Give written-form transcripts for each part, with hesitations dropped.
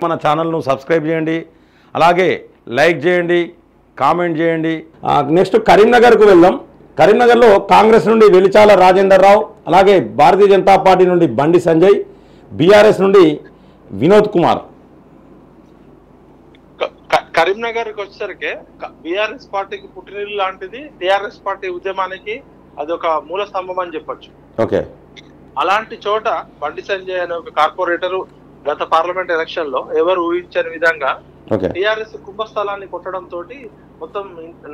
మన ఛానల్ను సబ్స్క్రైబ్ చేయండి, అలాగే లైక్ చేయండి, కామెంట్ చేయండి. నెక్స్ట్ కరీంనగర్కు వెళ్దాం. కరీంనగర్లో కాంగ్రెస్ నుండి వెలిచాల రాజేందర్ రావు, అలాగే భారతీయ జనతా పార్టీ నుండి బండి సంజయ్, బీఆర్ఎస్ నుండి వినోద్ కుమార్. కరీంనగర్కి వచ్చేసరికి బీఆర్ఎస్ పార్టీకి పుట్టినిల్లు లాంటిది, టీఆర్ఎస్ పార్టీ ఉద్యమానికి అది ఒక మూల స్తంభం అని చెప్పొచ్చు. ఓకే, అలాంటి చోట బండి సంజయ్ అనే ఒక కార్పొరేటర్ గత పార్లమెంట్ ఎలక్షన్ లో ఎవరు ఊహించని విధంగా టీఆర్ఎస్ కుంభస్థలాన్ని కొట్టడం తోటి మొత్తం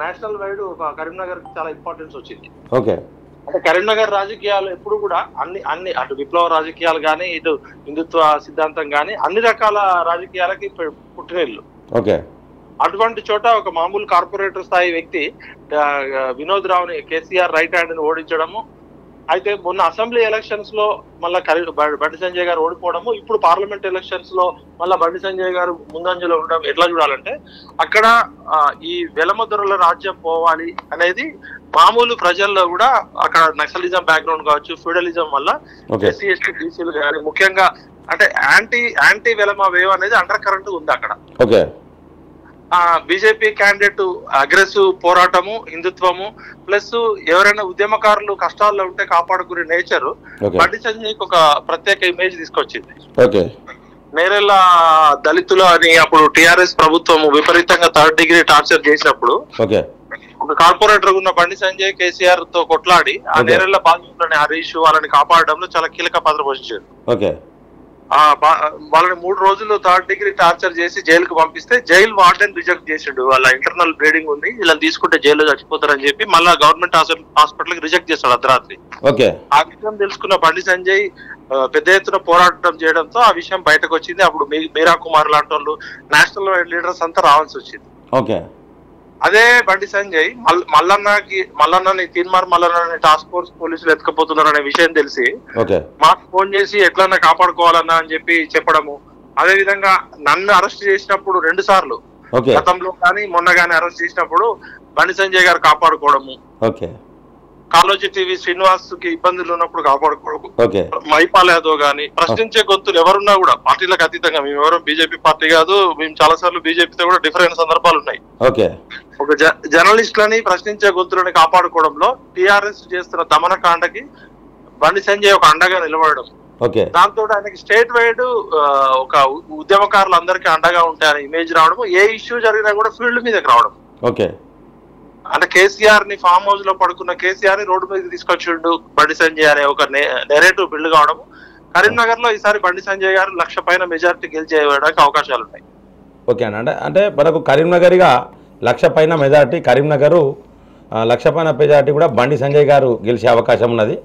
నేషనల్ వైడ్ ఒక కరీంనగర్ చాలా ఇంపార్టెన్స్ వచ్చింది. ఓకే, అంటే కరీంనగర్ రాజకీయాలు ఎప్పుడు కూడా అన్ని అటు విప్లవ రాజకీయాలు కానీ, ఇటు హిందుత్వ సిద్ధాంతం కానీ అన్ని రకాల రాజకీయాలకి పుట్టినిల్లు. ఓకే, అటువంటి చోట ఒక మామూలు కార్పొరేటర్ స్థాయి వ్యక్తి వినోద్ రావుని కేసీఆర్ రైట్ హ్యాండ్ ని ఓడించడము, అయితే మొన్న అసెంబ్లీ ఎలక్షన్స్ లో మళ్ళా బండి సంజయ్ గారు ఓడిపోవడము, ఇప్పుడు పార్లమెంట్ ఎలక్షన్స్ లో మళ్ళా బండి సంజయ్ గారు ముందంజలో ఉండడం ఎట్లా చూడాలంటే, అక్కడ ఈ వెలమదొరల రాజ్యం పోవాలి అనేది మామూలు ప్రజల్లో కూడా అక్కడ నక్సలిజం బ్యాక్గ్రౌండ్ కావచ్చు, ఫ్యూడలిజం వల్ల ఎస్సీ ఎస్టీ బీసీలు కానీ ముఖ్యంగా అంటే యాంటీ వెలమ వేవ్ అనేది అండర్ కరెంట్ ఉంది అక్కడ. ఓకే, బీజేపీ క్యాండిడేట్ అగ్రెసివ్ పోరాటము, హిందుత్వము ప్లస్ ఎవరైనా ఉద్యమకారులు కష్టాల్లో ఉంటే కాపాడుకునే నేచర్ బండి సంజయ్కి ఒక ప్రత్యేక ఇమేజ్ తీసుకొచ్చింది. నేరెళ్ళ దళితులు అని అప్పుడు టిఆర్ఎస్ ప్రభుత్వం విపరీతంగా 3rd డిగ్రీ టార్చర్ చేసినప్పుడు ఒక కార్పొరేటర్ ఉన్న బండి సంజయ్ కేసీఆర్ తో కొట్లాడి ఆ నేరెళ్ళ బాధితులని హరీష్ వాళ్ళని కాపాడడంలో చాలా కీలక పాత్ర పోషించారు. వాళ్ళని 3 రోజులు 3rd డిగ్రీ టార్చర్ చేసి జైలుకు పంపిస్తే జైలు వార్డెన్ రిజెక్ట్ చేసిండు. వాళ్ళ ఇంటర్నల్ బ్లీడింగ్ ఉంది, ఇలా తీసుకుంటే జైల్లో చచ్చిపోతారని చెప్పి మళ్ళా గవర్నమెంట్ హాస్పిటల్ కి రిజెక్ట్ చేస్తాడు అర్ధరాత్రి. ఆ విషయం తెలుసుకున్న బండి సంజయ్ పెద్ద ఎత్తున పోరాటం చేయడంతో ఆ విషయం బయటకు వచ్చింది. అప్పుడు మీరా కుమార్ లాంటి వాళ్ళు నేషనల్ వైడ్ లీడర్స్ అంతా రావాల్సి వచ్చింది. అదే బండి సంజయ్ మల్లన్నని తీన్మార్ మల్లన్నని టాస్క్ ఫోర్స్ పోలీసులు ఎత్తుకపోతున్నారు అనే విషయం తెలిసి మాకు ఫోన్ చేసి ఎట్లన్నా కాపాడుకోవాలన్నా అని చెప్పి చెప్పడము, అదే విధంగా నన్ను అరెస్ట్ చేసినప్పుడు 2 సార్లు గతంలో కానీ మొన్న కానీ అరెస్ట్ చేసినప్పుడు బండి సంజయ్ గారు కాపాడుకోవడము, కాలోజీ టీవీ శ్రీనివాస్ కి ఇబ్బందులు ఉన్నప్పుడు కాపాడుకోవడము, మైపాల్ యాదవ్ గాని ప్రశ్నించే గొంతులు ఎవరున్నా కూడా పార్టీలకు అతీతంగా, మేము ఎవరో బీజేపీ పార్టీ కాదు, మేము చాలా సార్లు బీజేపీతో కూడా డిఫరెంట్ సందర్భాలు ఉన్నాయి. ఒక జర్నలిస్టులని ప్రశ్నించే గొంతులని కాపాడుకోవడంలో టీఆర్ఎస్ చేస్తున్న దమనకాండకి బండి సంజయ్ ఒక అండగా నిలబడడం, దాంతో ఆయనకి స్టేట్ వైడ్ ఒక ఉద్యమకారులు అందరికీ అండగా ఉంటాయని ఇమేజ్ రావడం, ఏ ఇష్యూ జరిగినా కూడా ఫీల్డ్ మీదకి రావడం. అంటే కేసీఆర్ ని ఫామ్ హౌస్ లో పడుకున్న కేసీఆర్ ని రోడ్డు మీదకి తీసుకొచ్చిండు బండి సంజయ్ అనే ఒక నెరేటివ్ బిల్డ్ కావడం. కరీంనగర్ లో ఈసారి బండి సంజయ్ గారు 1,00,000 పైన మెజారిటీ గెలిచేయడానికి అవకాశాలు ఉన్నాయి. ఓకే అండి, అంటే మనకు కరీంనగర్గా 1,00,000 పైన మెజారిటీ, కరీంనగర్ 1,00,000 పైన మెజారిటీ కూడా బండి సంజయ్ గారు గెలిచే అవకాశం ఉన్నది.